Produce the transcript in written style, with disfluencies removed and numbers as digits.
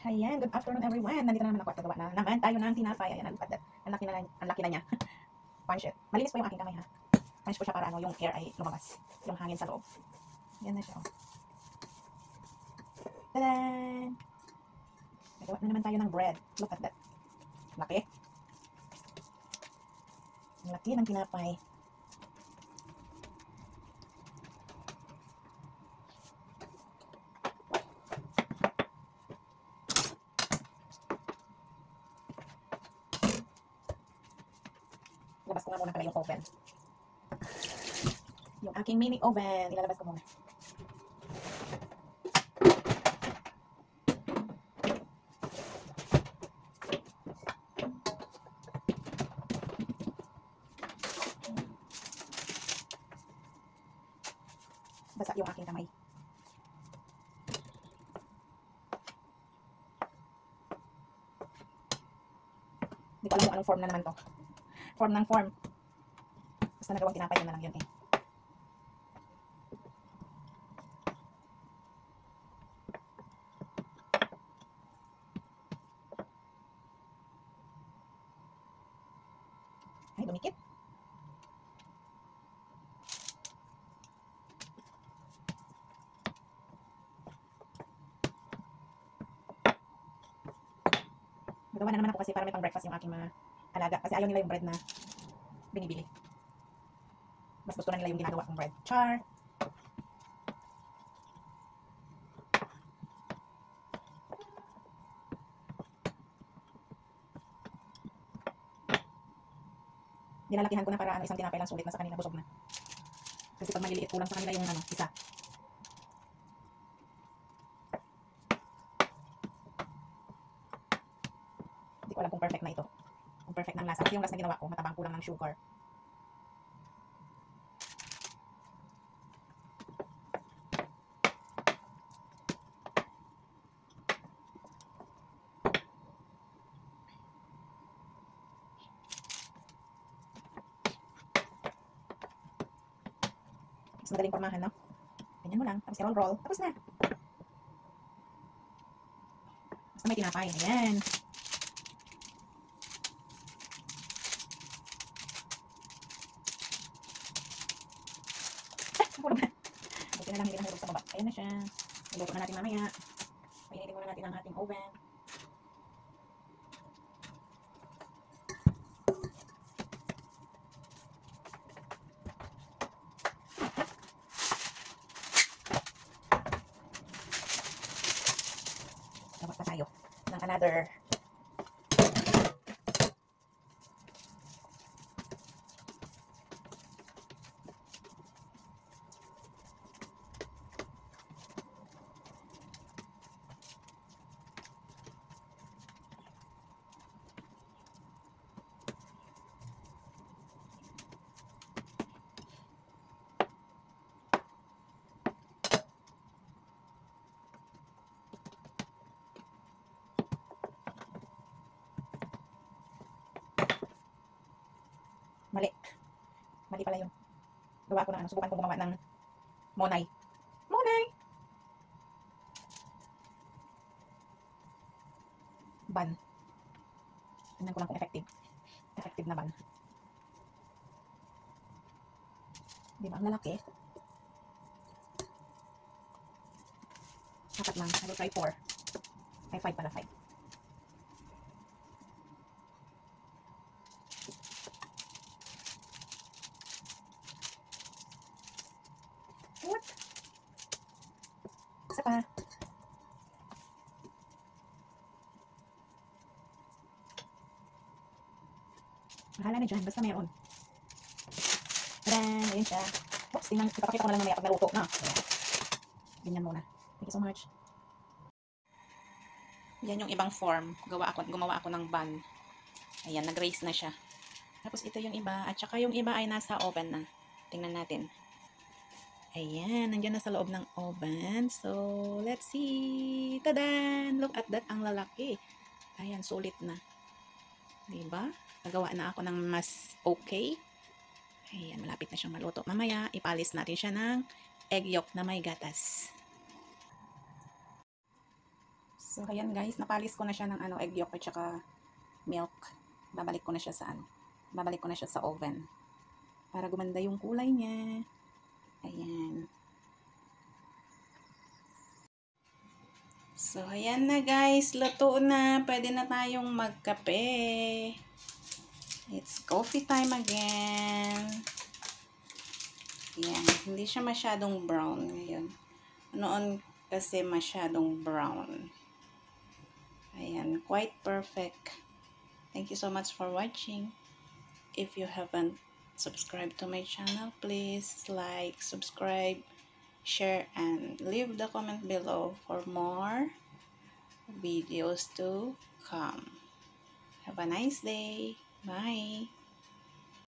Ayan, good afternoon everyone. Nandito na naman ako at gagawa na naman tayo ng tinapay. Ayan, ang laki na niya. Punch it. Malinis po yung aking kamay ha. Punch ko siya para yung air ay lumabas. Yung hangin sa loob. Ayan na siya. Oh. Tadan! Nagawa na naman tayo ng bread. Look at that. Laki. Ang laki ng tinapay. Labas ko nga muna pala yung oven. Yung aking mini oven. Ilalabas ko muna. Basa yung aking kamay. Hindi ko alam kung anong form na naman to. Form ng form. Basta nagawang tinapay na lang yun eh. Ay, dumikit. Nagawa na naman ako kasi para may pang breakfast yung aking mga alaga. Kasi ayaw nila yung bread na binibili. Mas gusto na nila yung ginagawa kong bread. Char! Dinalakihan ko na para isang tinapay lang sulit na sa kanila, busog na. Kasi pag maliliit kulang sa kanila yung isa. Hindi ko alam kung perfect na ito. Kung perfect ng lasa. Kasi yung lasa na ginawa ko, matabang kulang ng sugar. Mas madaling pormahan, no? Ganyan mo lang. Tapos i-roll-roll. Tapos na. Basta may tinapay. Ayan. Nakulog na. Buti na lang hindi na nahulog sa baba. Ayan na siya. Niluto na natin mamaya. Painitin muna natin ang ating oven. Dapat pa tayo ng another. Mali. Mali pala yun. Gawa ko na subukan ko gumawa ng monay. Monay! Ban. Tingnan ko lang kung effective. Effective na ban. Di ba? Ang lalaki. Dapat lang. I will try 4. Ay, 5 pala. 5. What? Isa pa. Bahala na dyan. Basta mayroon. Tadan! Ayan siya. Oops, tingnan. Ipapakita ko na lang mamaya pag naluto na. Ganyan muna. Thank you so much. Yan yung ibang form. Gumawa ako ng bun. Ayan, nag-raise na siya. Tapos ito yung iba. At saka yung iba ay nasa oven na. Tingnan natin. Ayan, nandiyan na sa loob ng oven. So, let's see. Tadan! Look at that. Ang lalaki. Ayan, sulit na. Diba? Nagawa na ako ng mas okay. Ayan, malapit na siyang maluto. Mamaya, ipalis natin siya ng egg yolk na may gatas. So, ayan guys, napalis ko na siya ng egg yolk at saka milk. Babalik ko na siya sa oven para gumanda yung kulay niya. Ayan. So, ayan na guys, luto na. Pwede na tayong magkape. It's coffee time again. Ayan, hindi siya masyadong brown ngayon. Noon kasi masyadong brown. Ayan, quite perfect. Thank you so much for watching. If you haven't subscribed to my channel, please like, subscribe, share, and leave the comment below for more videos to come. Have a nice day. Bye.